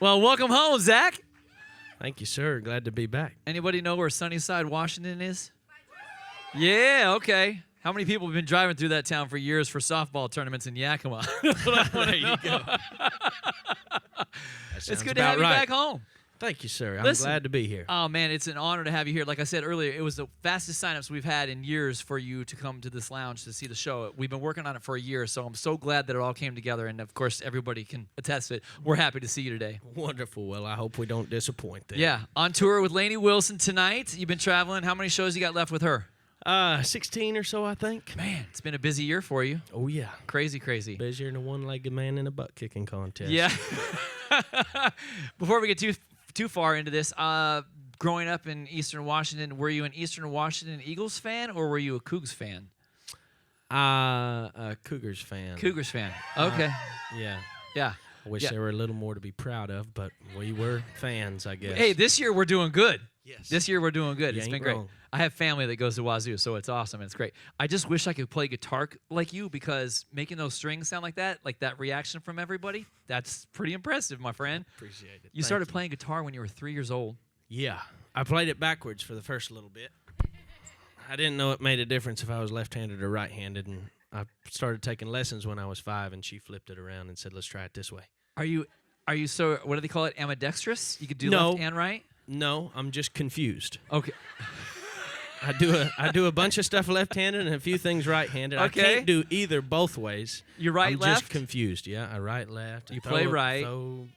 Well, welcome home, Zach. Thank you, sir. Glad to be back. Anybody know where Sunnyside, Washington is? Yeah, okay. How many people have been driving through that town for years for softball tournaments in Yakima? There you go. It's good to have you back home. Thank you, sir. I'm Listen, glad to be here. Oh, man, it's an honor to have you here. Like I said earlier, it was the fastest signups we've had in years for you to come to this lounge to see the show. We've been working on it for a year, so I'm so glad that it all came together. And, of course, everybody can attest to it. We're happy to see you today. Wonderful. Well, I hope we don't disappoint them. Yeah, on tour with Lainey Wilson tonight. You've been traveling. How many shows you got left with her? 16 or so, I think. Man, it's been a busy year for you. Oh, yeah. Crazy, crazy. Busier than a one-legged man in a butt-kicking contest. Yeah. Before we get too far into this, growing up in Eastern Washington, were you an Eastern Washington Eagles fan or were you a Cougs fan? A Cougars fan. Cougars fan. Okay. Yeah. Yeah. I wish there were a little more to be proud of, but we were fans, I guess. Hey, this year we're doing good. Yes. This year we're doing good. It's been great. Wrong. I have family that goes to Wazoo, so it's awesome. It's great. I just wish I could play guitar like you, because making those strings sound like that reaction from everybody, that's pretty impressive, my friend. Appreciate it. You started playing guitar when you were 3 years old. Yeah. I played it backwards for the first little bit. I didn't know it made a difference if I was left-handed or right-handed, and I started taking lessons when I was 5, and she flipped it around and said, let's try it this way. Are you so, what do they call it, ambidextrous? You could do No. left and right? No, I'm just confused. Okay. I do a bunch of stuff left-handed and a few things right-handed. Okay. I can't do either both ways. You right, I'm left? just confused. Yeah, I right, left. You play right.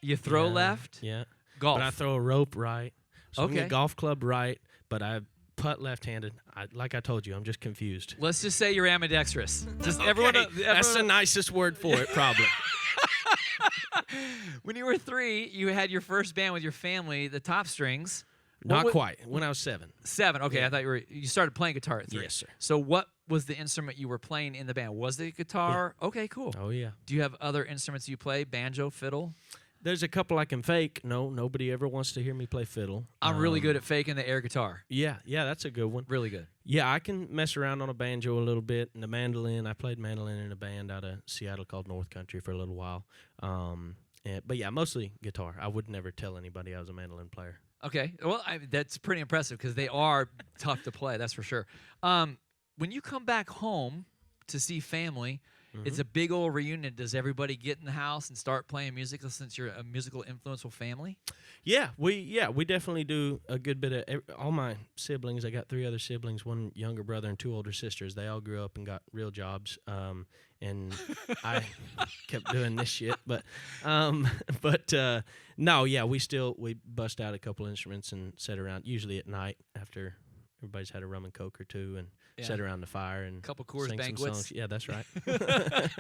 You throw left? Yeah. Golf. But I throw a rope right. Swing Okay. a golf club right, but I putt left-handed. Like I told you, I'm just confused. Let's just say you're ambidextrous. Just Okay, everyone. That's the nicest word for it, probably. When you were 3, you had your first band with your family, the Top Strings. Not quite. When I was 7. 7. Okay, Yeah. I thought you started playing guitar at 3. Yes, sir. So what was the instrument you were playing in the band? Was it guitar? Yeah. Okay, cool. Oh, yeah. Do you have other instruments you play? Banjo, fiddle? There's a couple I can fake. No, nobody ever wants to hear me play fiddle. I'm really good at faking the air guitar. Yeah, that's a good one. Really good. Yeah, I can mess around on a banjo a little bit, and the mandolin. I played mandolin in a band out of Seattle called North Country for a little while. But yeah, mostly guitar. I would never tell anybody I was a mandolin player. Okay, well, that's pretty impressive because they are tough to play, that's for sure. When you come back home to see family, it's a big old reunion. Does everybody get in the house and start playing music since you're a musical influential family? Yeah, we definitely do a good bit of all my siblings. I got 3 other siblings, 1 younger brother and 2 older sisters. They all grew up and got real jobs, and I kept doing this shit. But no, yeah, we bust out a couple instruments and sit around, usually at night after everybody's had a rum and coke or 2, and sit around the fire and couple Coors sing banquets. some songs. Yeah, that's right.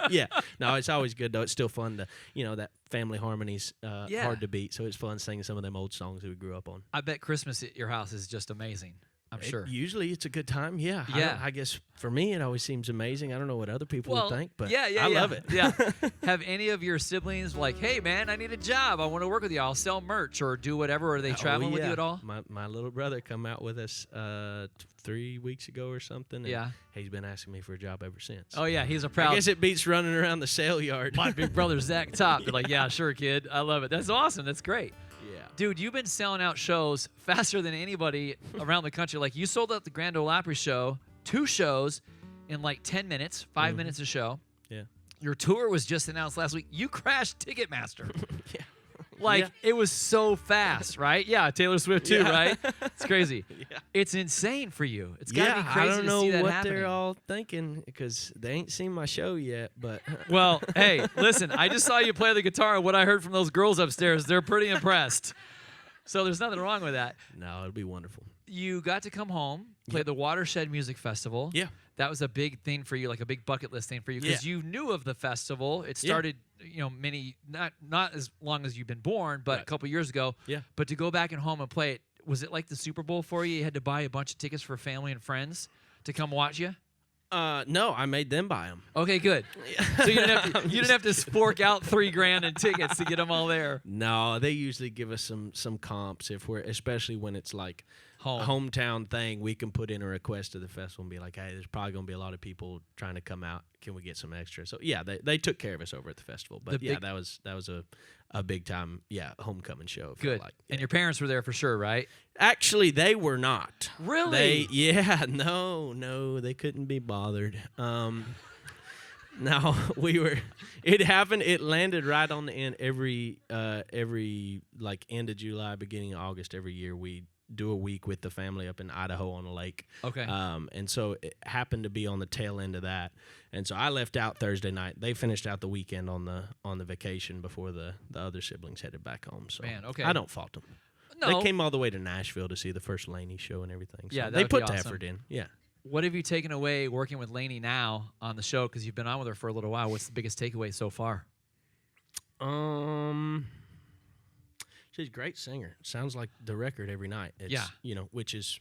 Yeah, no, it's always good though. It's still fun to, that family harmony's hard to beat. So it's fun singing some of them old songs that we grew up on. I bet Christmas at your house is just amazing. I'm sure. Usually it's a good time. Yeah. Yeah. I guess for me it always seems amazing. I don't know what other people would think, but I love it. Yeah. Have any of your siblings hey, man, I need a job. I want to work with you. I'll sell merch or do whatever. Are they traveling with you at all? My little brother come out with us 3 weeks ago or something. And he's been asking me for a job ever since. Oh, yeah. He's a proud. I guess it beats running around the sale yard. My big brother, Zach Top. They're like, yeah, sure, kid. I love it. That's awesome. That's great. Yeah. Dude, you've been selling out shows faster than anybody around the country. Like, you sold out the Grand Ole Opry show, 2 shows in 10 minutes, 5 minutes a show. Yeah. Your tour was just announced last week. You crashed Ticketmaster. Yeah. It was so fast, right? Yeah, Taylor Swift too, right? It's crazy. Yeah. It's insane for you. It's got to be crazy I don't know to see that what happening. they're all thinking because they ain't seen my show yet, but... Well, hey, listen, I just saw you play the guitar, and what I heard from those girls upstairs, they're pretty impressed. So there's nothing wrong with that. No, it'll be wonderful. You got to come home, play the Watershed Music Festival. Yeah. That was a big thing for you, like a big bucket list thing for you, because you knew of the festival. It started, not as long as you've been born, but a couple years ago. Yeah. But to go back and home and play it, was it like the Super Bowl for you? You had to buy a bunch of tickets for family and friends to come watch you? No, I made them buy them. Okay, good. So you didn't have to fork out $3,000 in tickets to get them all there. No, they usually give us some comps especially when it's like hometown thing. We can put in a request to the festival and be like, hey, there's probably gonna be a lot of people trying to come out. Can we get some extra? So yeah, they took care of us over at the festival. But that was a big time, homecoming show. it felt Good. Like. And your parents were there for sure, right? Actually, they were not. Really? No, they couldn't be bothered. Now it happened. It landed right on the end. Every like end of July, beginning of August, every year we do a week with the family up in Idaho on a lake. Okay. And so it happened to be on the tail end of that. And so I left out Thursday night. They finished out the weekend on the vacation before the other siblings headed back home. So Man, okay. I don't fault them. No. They came all the way to Nashville to see the first Lainey show and everything. So Yeah, that they would put be the awesome. effort in. Yeah. What have you taken away working with Lainey now on the show? Because you've been on with her for a little while. What's the biggest takeaway so far? She's a great singer. Sounds like the record every night. It's, Yeah. Which is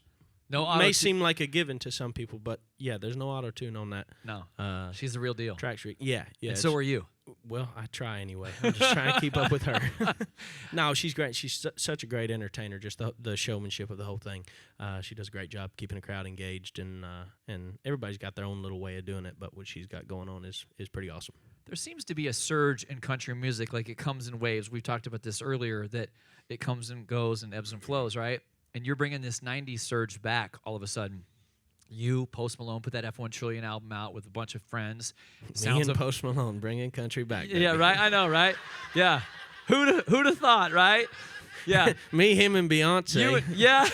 No may auto-tune. seem like a given to some people, but yeah, there's no auto tune on that. No. Uh, She's the real deal. track street. Yeah. And so are you. Well, I try anyway. I'm just trying to keep up with her. No, she's great. She's such a great entertainer. Just the showmanship of the whole thing. She does a great job keeping the crowd engaged, and everybody's got their own little way of doing it. But what she's got going on is pretty awesome. There seems to be a surge in country music, like it comes in waves. We've talked about this earlier, that it comes and goes and ebbs and flows, right? And you're bringing this 90s surge back all of a sudden. You, Post Malone, put that F1 Trillion album out with a bunch of friends. Me and Post Malone bringing country back. Yeah, baby. right? I know, right? Yeah. Who'd have thought, right? Yeah. Me, him, and Beyonce. Yeah.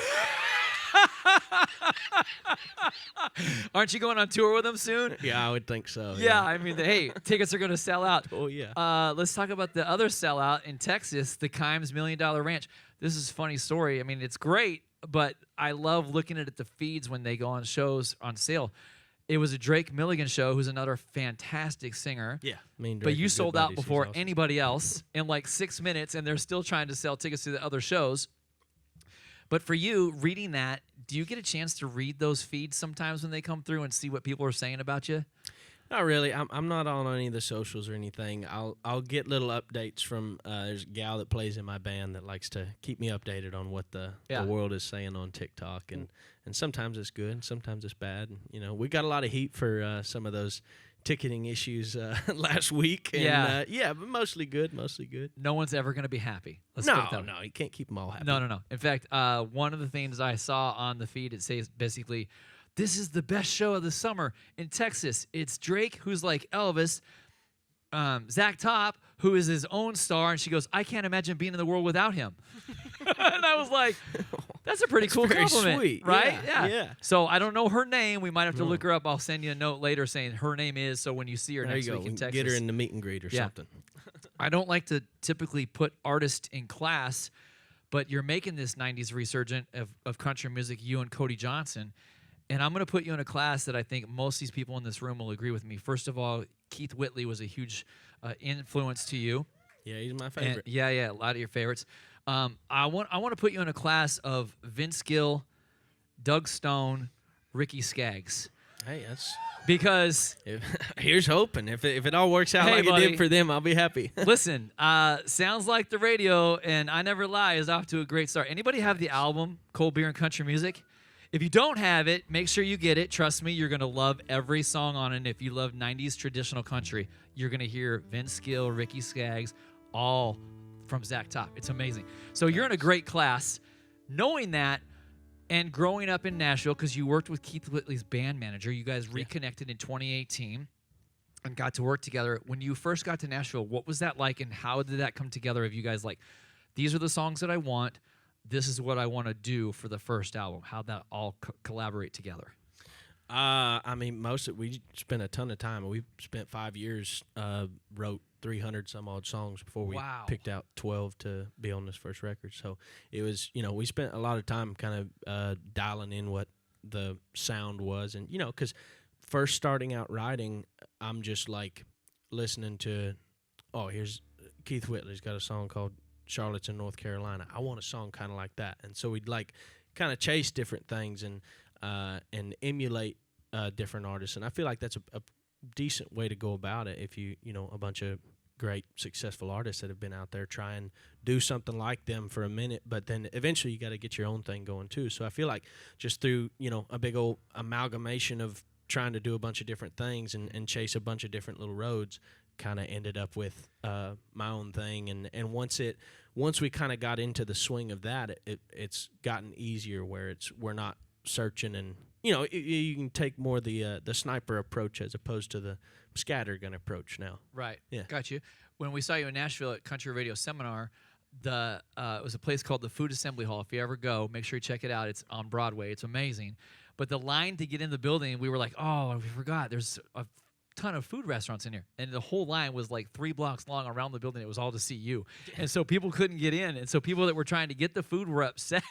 Aren't you going on tour with them soon? Yeah, I would think so. Yeah, I mean, hey, tickets are going to sell out. Oh, yeah. Let's talk about the other sellout in Texas, the Kimes $1 Million Ranch. This is a funny story. I mean, it's great, but I love looking at the feeds when they go on shows on sale. It was a Drake Milligan show, who's another fantastic singer. Yeah. Me and But Drake you are good sold out buddies. He's before awesome. anybody else in like 6 minutes, and they're still trying to sell tickets to the other shows. But for you, reading that, do you get a chance to read those feeds sometimes when they come through and see what people are saying about you? Not really. I'm not on any of the socials or anything. I'll get little updates from there's a gal that plays in my band that likes to keep me updated on what the world is saying on TikTok, and sometimes it's good, sometimes it's bad. And, we got a lot of heat for some of those ticketing issues last week. And, but mostly good. No one's ever going to be happy. Let's put it that way. No, you can't keep them all happy. No. In fact, one of the things I saw on the feed, it says basically, this is the best show of the summer in Texas. It's Drake, who's like Elvis, Zach Top, who is his own star, and she goes, I can't imagine being in the world without him. And I was like, that's a pretty cool very compliment, sweet. right? Yeah. So I don't know her name. We might have to look her up. I'll send you a note later saying her name is, so when you see her There next you go. week in We Texas. get her in the meet and greet or something. I don't like to typically put artists in class, but you're making this 90s resurgent of country music, you and Cody Johnson. And I'm going to put you in a class that I think most of these people in this room will agree with me. First of all, Keith Whitley was a huge influence to you. Yeah, he's my favorite. And a lot of your favorites. I want to put you in a class of Vince Gill, Doug Stone, Ricky Skaggs. Hey, that's Because here's hoping. If it all works out Hey, like buddy. it did for them, I'll be happy. listen, Sounds Like the Radio and I Never Lie is off to a great start. Anybody have the album Cold Beer and Country Music? If you don't have it, make sure you get it. Trust me, you're going to love every song on it. And if you love 90s traditional country, you're going to hear Vince Gill, Ricky Skaggs, all from Zach Top. It's amazing. So you're in a great class. Knowing that and growing up in Nashville, because you worked with Keith Whitley's band manager, you guys reconnected in 2018 and got to work together. When you first got to Nashville, what was that like, and how did that come together? Of you guys like, these are the songs that I want. This is what I want to do for the first album. How'd that all collaborate together? I mean, we spent a ton of time. We spent 5 years, wrote 300 some odd songs before we picked out 12 to be on this first record. So it was, we spent a lot of time kind of dialing in what the sound was. And, because first starting out writing, I'm just like listening to, here's Keith Whitley's got a song called Charlottesville, North Carolina. I want a song kind of like that. And so we'd like kind of chase different things and emulate different artists. And I feel like that's a decent way to go about it. If a bunch of great successful artists that have been out there, try and do something like them for a minute, but then eventually you got to get your own thing going too. So I feel like just through a big old amalgamation of trying to do a bunch of different things and chase a bunch of different little roads, kind of ended up with my own thing, and once we kind of got into the swing of that, it's gotten easier where we're not searching, and you can take more the sniper approach as opposed to the scattergun approach now. Right. Yeah. Got you. When we saw you in Nashville at Country Radio Seminar, it was a place called the Food Assembly Hall. If you ever go, make sure you check it out. It's on Broadway. It's amazing. But the line to get in the building, we were like, oh, we forgot. There's a ton of food restaurants in here. And the whole line was like 3 blocks long around the building. It was all to see you. And so people couldn't get in. And so people that were trying to get the food were upset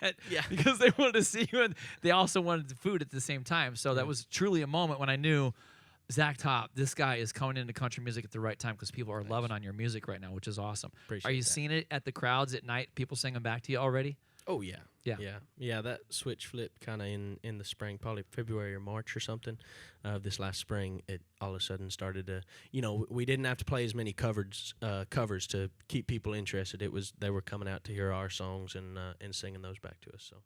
because they wanted to see you. And they also wanted the food at the same time. So that was truly a moment when I knew, Zach Top, this guy is coming into country music at the right time because people are loving on your music right now, which is awesome. Appreciate Are you that. seeing it at the crowds at night, people singing back to you already? Oh, yeah. Yeah. That switch flipped kind of in the spring, probably February or March or something of this last spring. It all of a sudden started to, we didn't have to play as many covers to keep people interested. They were coming out to hear our songs and singing those back to us. So